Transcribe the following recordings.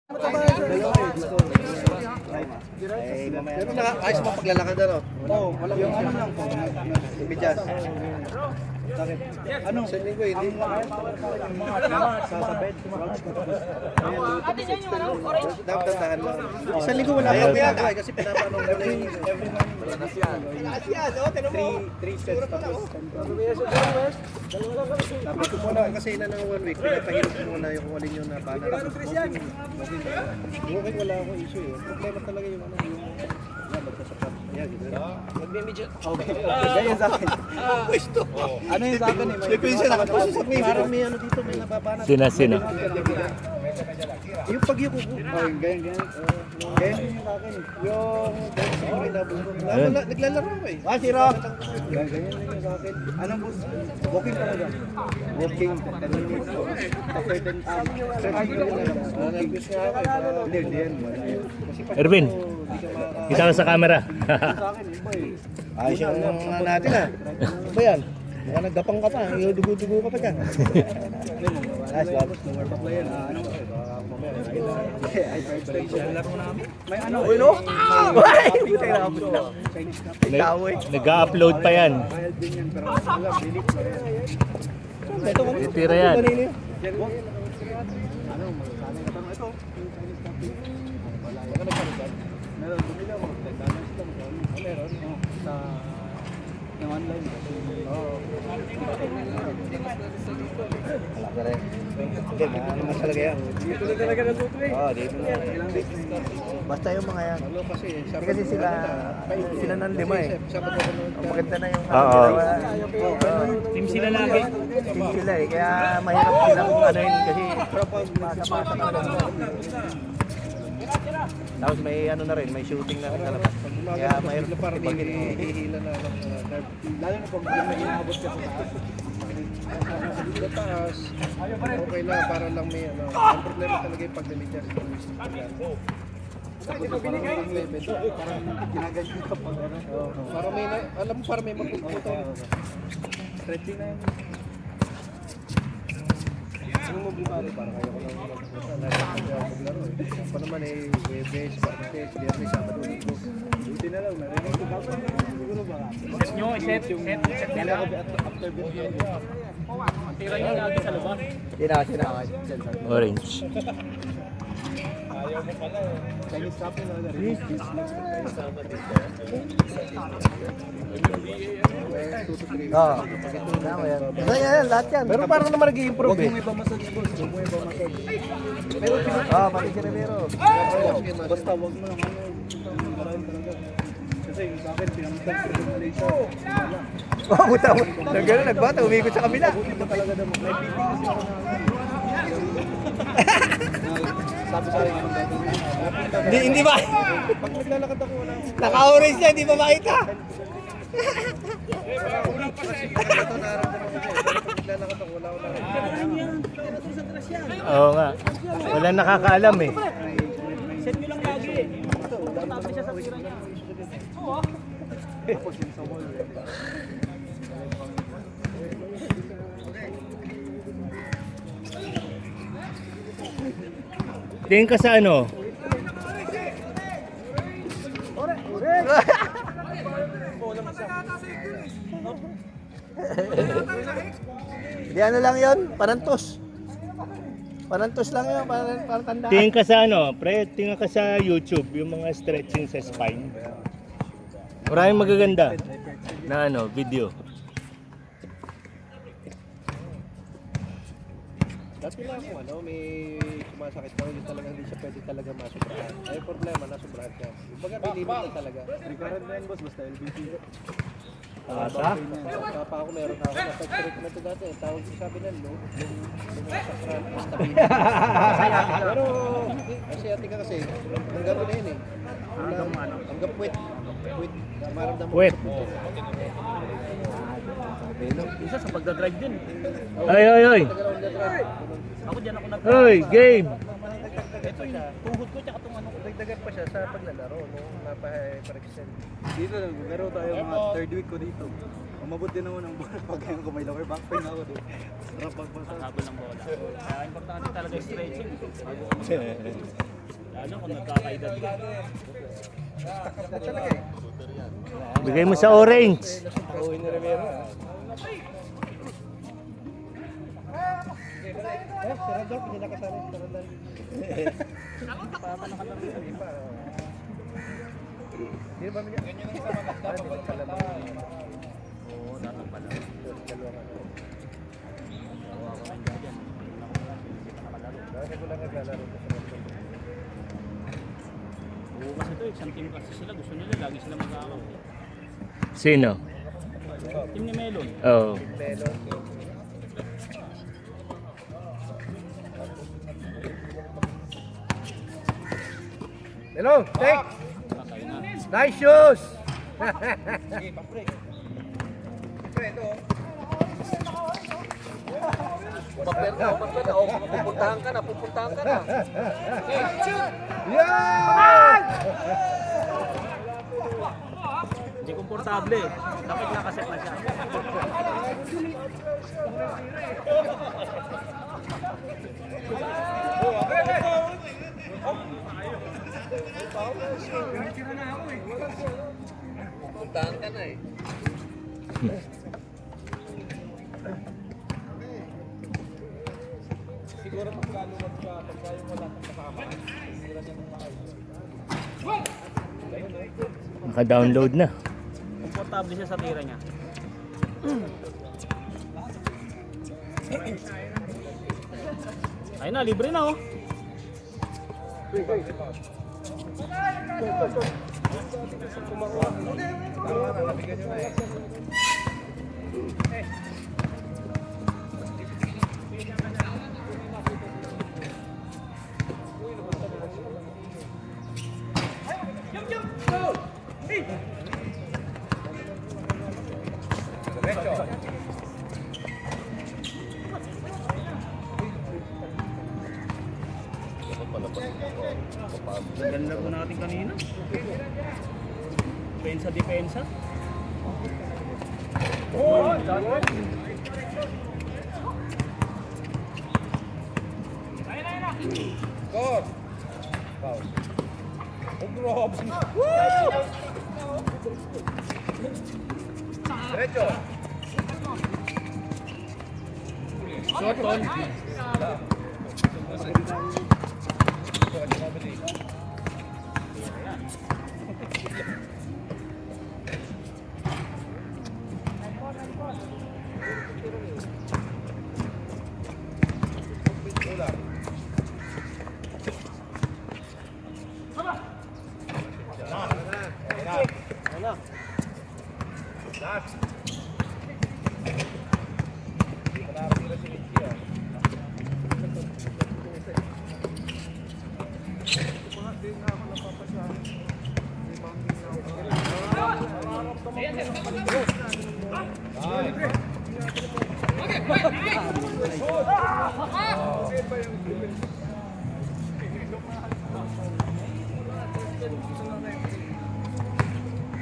Pero ayos mo paglalakad ano? Oo, walang yung ano lang po. Bidyas. Bakit? Ano? Sa linggo hindi. Sa bed. Dapat tantahan lang. Isang linggo wala akong ginagawa kasi pinapanong ko na yung... Three sets tapos. Tapos ko muna kasi na ng 1 week, pinapahirap ko muna yung kung alin yung napanan. Bukit wala akong issue eh. Problema talaga yung ano yung... Magkasapat. Yan, gito na. Okay. Ganyan sa akin. Pwesto. Ano yun sa akin eh? May pension nakapasok sa may parang may ano dito, may nababanat. Sina. Yung pagyuko ko. Oh, ganyan. Ganyan yung sa akin eh. Yung may nabulong. Ayun. Naglalaro ko eh. Siro! Ganyan yung sa akin. Anong bus? Walking talaga. Walking. 10 minutes. After 10 Nag-guess nga ako eh. Hindi yan. Wala yun. Ervin, kita ka sa camera. Sa akin, iba eh. Ayos yung natin ah. Ano ba yan? Baka nagdapang ka pa. Yung dugo-dugo ka pa dyan. Nice, tapos lower pa player. Ano? May ano? Uy, no? Ay! Buti na ako. Chinese na. Nag-upload pa yan. Bayad din yan, pero wala, delete pa yan. Titira yan. Ano, magkano na tanong ito? Yung Chinese coffee. Wala yan. Baka nagkalitan? Meron, bumili ako. $10 lang. Meron? Sa... yung online. Oo. Wala ka rin. Hindi, ano mas talaga yan. Dito na talaga natuto eh. Oo, dito na. Ilang days na coffee. Basta yung mga yan. Ano kasi, Hindi kasi sila ng lima eh. Ang maganda na yung Oo. Team sila lagi. Team sila eh. Kaya mahirap silang ano yun kasi pasa-pasa ka lang. Tapos may ano na rin, may shooting na rin sa labas. Kaya mahirap parang ipagin. hihila na ng nerve. Lalo na pag may inaabot ka sa taas. Sa taas, okay na, para lang may ano. Ang problema talaga yung pagdaligas. Tapos parang may level. Parang ginaganyan ka pag ano. Para may, alam mo, para may mapuputo. Stretching na yun. Ano mo bukalo, para kaya ko lang magpunta. Maglaro eh. Ako naman eh, Webes, Martes, Biyernes, Sabado, Linggo. Buti na lang, narinig ko ba? Siguro ba? Nyo, set nila. After bit yun. Tira nyo lagi sa labas. Sinakay. Orange. Chinese coffee na narinig. Oo. Tama yan. Basta yan, lahat yan. Pero parang naman nag-i-improve Huwag eh. mo ipamasage boss. Huwag mo ipamasage. Oo, pati si Rivero. Basta huwag mo lang ano. Galain talaga. Kasi yung sa akin, pinamasage ko yung Malaysia. Wala. Oo, buta mo. Nagano, nagbata, umikot sa kabila. Ito talaga na may PT kasi ako na. Sabi sa akin, Hindi ba? Pag naglalakad ako, wala akong Naka-orange na, hindi ba makita? unang kasi ito nararamdaman ko siya. Pero pag naglalakad ako, wala akong nararamdaman. Oo nga. Wala nakakaalam eh. Set nyo lang lagi. Matapos siya sa tira niya. Oo. Tingin ka sa ano? Di ano lang yun, panantos. Panantos lang yun, para tandaan. Tingin ka sa ano? Pre, tingin ka sa YouTube, yung mga stretching sa spine. Maraming magaganda na ano, video. Dati lang ako, ano, may sumasakit daw, yung talagang hindi siya pwede talaga masubrahan. Ay, problema, nasubrahan siya. Yung baga, may limit na talaga. recurrent na yan boss, basta LBT. Asa? Pa ako, meron ako. Nasa straight na ito dati. Tawag ko sabi na, no? Sakran, stabil. Pero, kasi ate ka kasi, hanggang ano yun eh. Hanggang puwet. Puwet. Maramdaman mo. Puwet. Isa sa pagdadrive din. Ay! Tagal on the drive. Ako dyan ako nag... Hoy, Gabe! Ito yung tuhod ko, tsaka itong ano ko. Dagdagan pa siya sa paglalaro, no? Mapa-extend. Dito, naglaro tayo mga third week ko dito. Umabot din ako ng buwan pag ngayon ko may lower back pain ako doon. Sarap pagpasa. Habol ng bola. Kaya importante talaga yung stretching. ano kung nagkakaedad ka. Bigay mo sa orange. Pauwi ni Rivero. Si Radolf, hindi nakasali. Si Radolf. Hindi ba ganyan ang sama nagtapa pagkalala? Oo, dapat pala. Kasi ko lang naglalaro ko sa Radolf. Bukas ito, isang team kasi sila. Gusto nila, lagi sila magkakampi. Sino? Team ni Melon. Oh. Melon. Melon, take! Patay na. Nice shoes! Pupuntahan ka na. Yan! Hindi komportable eh. Dapat nakaset na siya. Pupuntahan ka na eh. Siguro pagkaluwag ka, pagka yung wala kang kasama, siguro niya mong makaiwas. Naka-download na. Komportable siya sa tira niya. Ayun na, libre na oh. Tama na, nabigyan nyo na eh. Ang ganda po natin kanina. Depensa. Score! Foul. Oh, grabe. Diretso. Short on.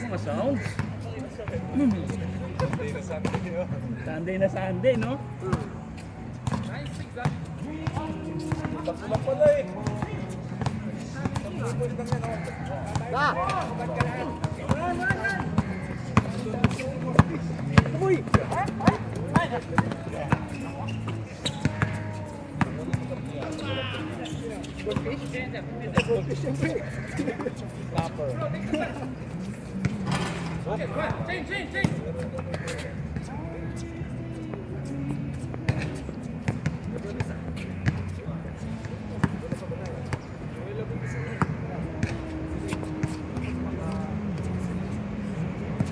Mga sounds. Sunday na Sunday, no?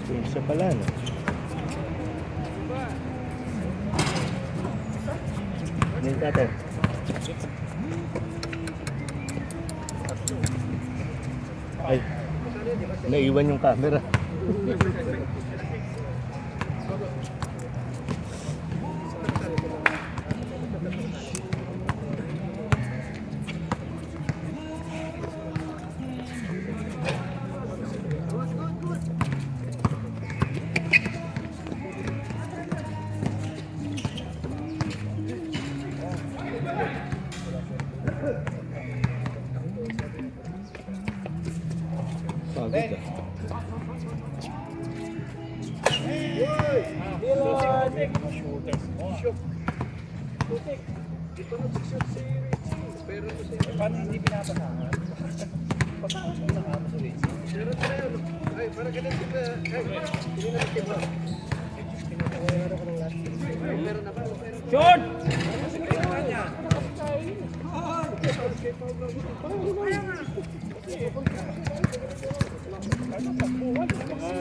Isa pala, no? Ano yung tatay? Ay, naiwan yung camera. Pagod ah. Dito nag-shoot si Richie. Pero si Paano hindi pinapasahan? Pasahan mo na kamo sa Richie. pero tayo. Ay, para ganito ba? Ay, hindi na natin ba? Pinatawaran ko ng last week. Pero na ba? Short!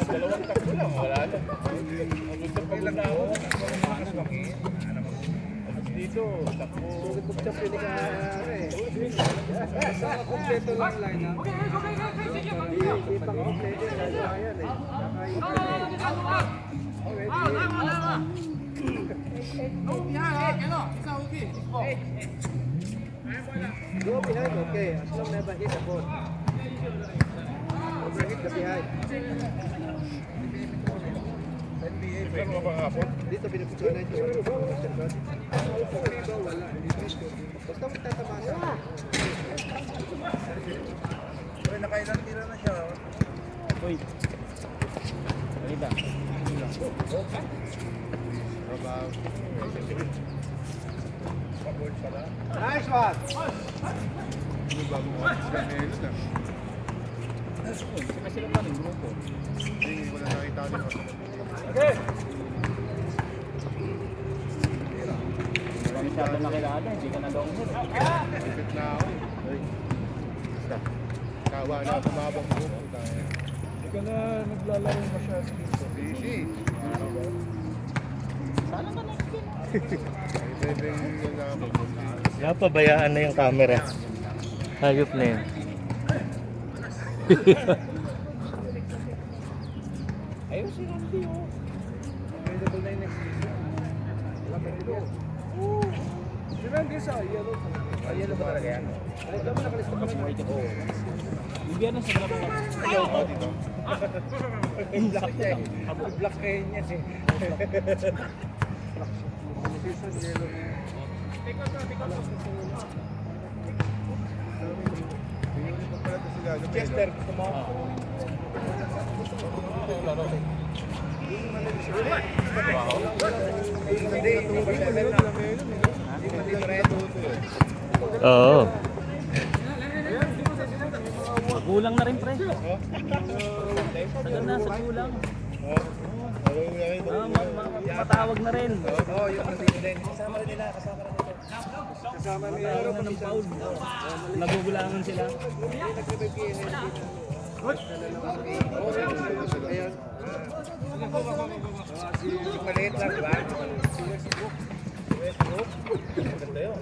Dalawang takbo lang, wala na. Pagod na ako. Mas maki. Dito, takbo. Bukta pwede ka eh. Sa kompleto lang line up. Hindi pa kompleto kaya yan eh. Go behind, okay. As long never hit the ball. Overhit the behind. Pero mapangapon. Dito pinapictuanan yung Master God. Wala. Basta magtatamasa. Pero nakailan tira na siya. Uy. Balita. Nice one! Saka sila pa rin grupo. Wala masyado nakilala, hindi ka na daw mo. Kawa na tumabang buko tayo. Hindi ka na naglalaro masyado dito. Busy. Sana ka next game. Napabayaan na yung camera. Hayop na yun. Ayun si Randy oh. Available na yung next season. Wala pa rin yan. Si Randy sa yellow. Yellow ba talaga yan? Ay, dapat nakalista pa rin. Hindi yan sa grabo ka. Oo, dito. Black niya eh. Black kayo niya eh. Season yellow niya. Chester, gusto mo? Oo. Kulang na rin pre. Tagal na sa kulang. Matawag na rin. Oo, yung nandito din. Kasama rin nila, kasama rin nila. Kasama niya. Matawag na ng foul. Nagugulangan sila. Ayan. Yung maliit lang, di ba? Ganda yun.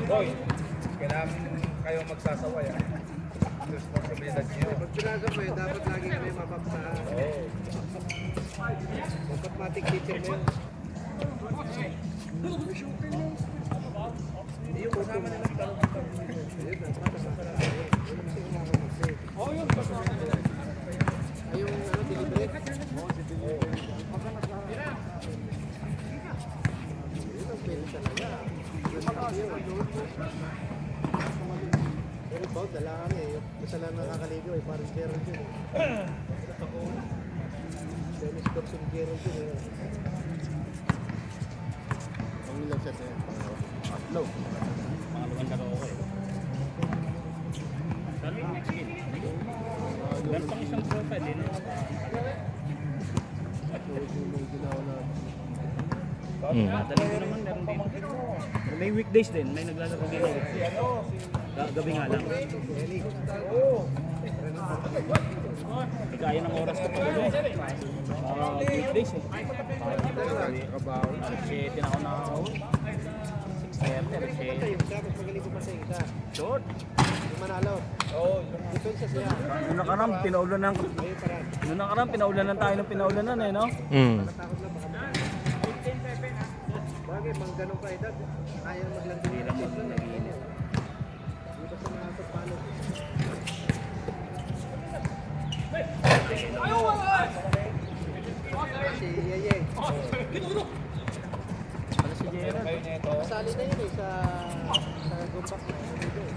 Boy, kailangan kayo magsasaway. Responsibilidad niyo. Pag pinasabay, dapat lagi kami mapapsaan. Oo. Automatic teacher mo yun. Yung kasama nila ng talong. Ay, yung ano, delivery. Yun ang pwede talaga. Pero bawd, dala kami eh. Basta lang nakakaligaw eh. Parang Gerald yun eh. Dennis Corson Gerald yun eh. Ang ilang set na yan. Atlo. Pangalawang karaoke. Sabi next game. Meron pang isang tropa din. Dali ko naman meron din. May weekdays din, may naglalaro din. Gabi nga lang. May kaya ng oras ko pa weekdays eh. Alas 7 na ako nakakahul. 6:30, alas 7. Yung dapat magaling ko pa sa isa. Short. Yung manalo. Oo, Depensa siya. Nung nakaraan, pinaulanan ko. Ayun parang. Nung nakaraan, pinaulanan tayo ng pinaulanan eh, no? Takot lang baka bagay, mang ganun ka edad. Ayaw maglandi nila. Check lang, nag-iinit. Dito sa mga pagpalo. Si Yeye. Para si Kasali na yun eh sa gumbak na yun.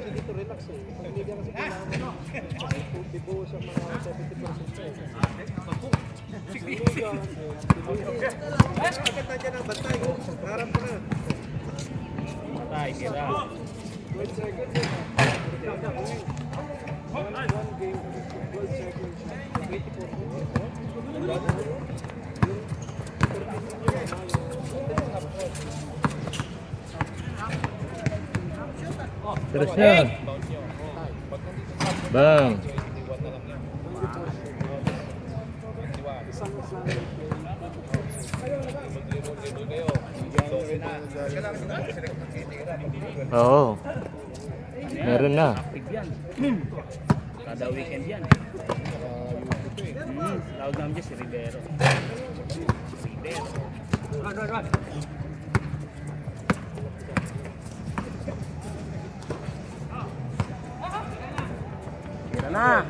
Dito relax eh. Pag liga kasi kailangan bibuhos ang mga 70%. Bakit nandiyan ang bantay? Harap ko na. Patay, tira. 12 seconds. One game, 12 seconds. 24 minutes. Terus na. Bang. Oo. Meron na. Active yan. Kada weekend yan. Tawag namin dyan si Rivero. Run. Tira na.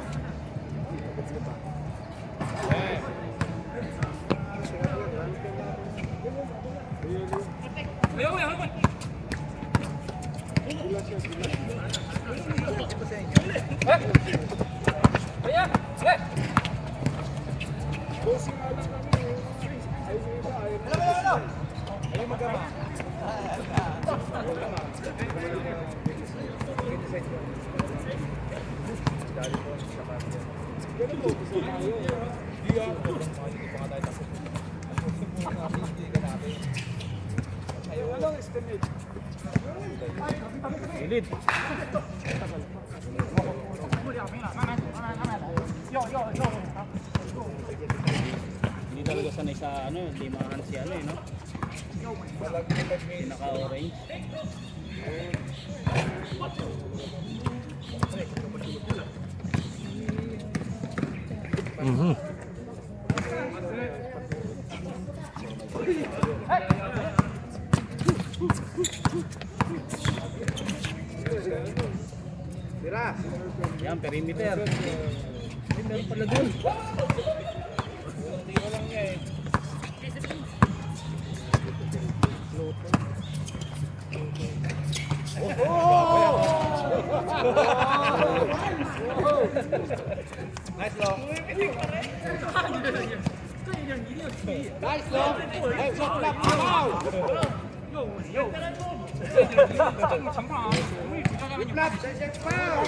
Elid. Hindi talaga sanay sa ano, limahan si ano eh, no? Pinaka-orange. Mhm. Tira. Yan, perimeter. Ay, meron pala dun. Nice long. Nice long. Hey, shot lap. Wow. Good lap. Wow.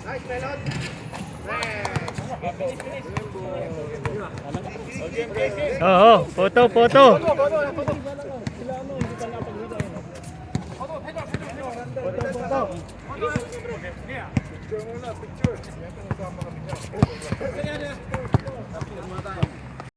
Nice melon. Oo, photo. Picture muna, picture.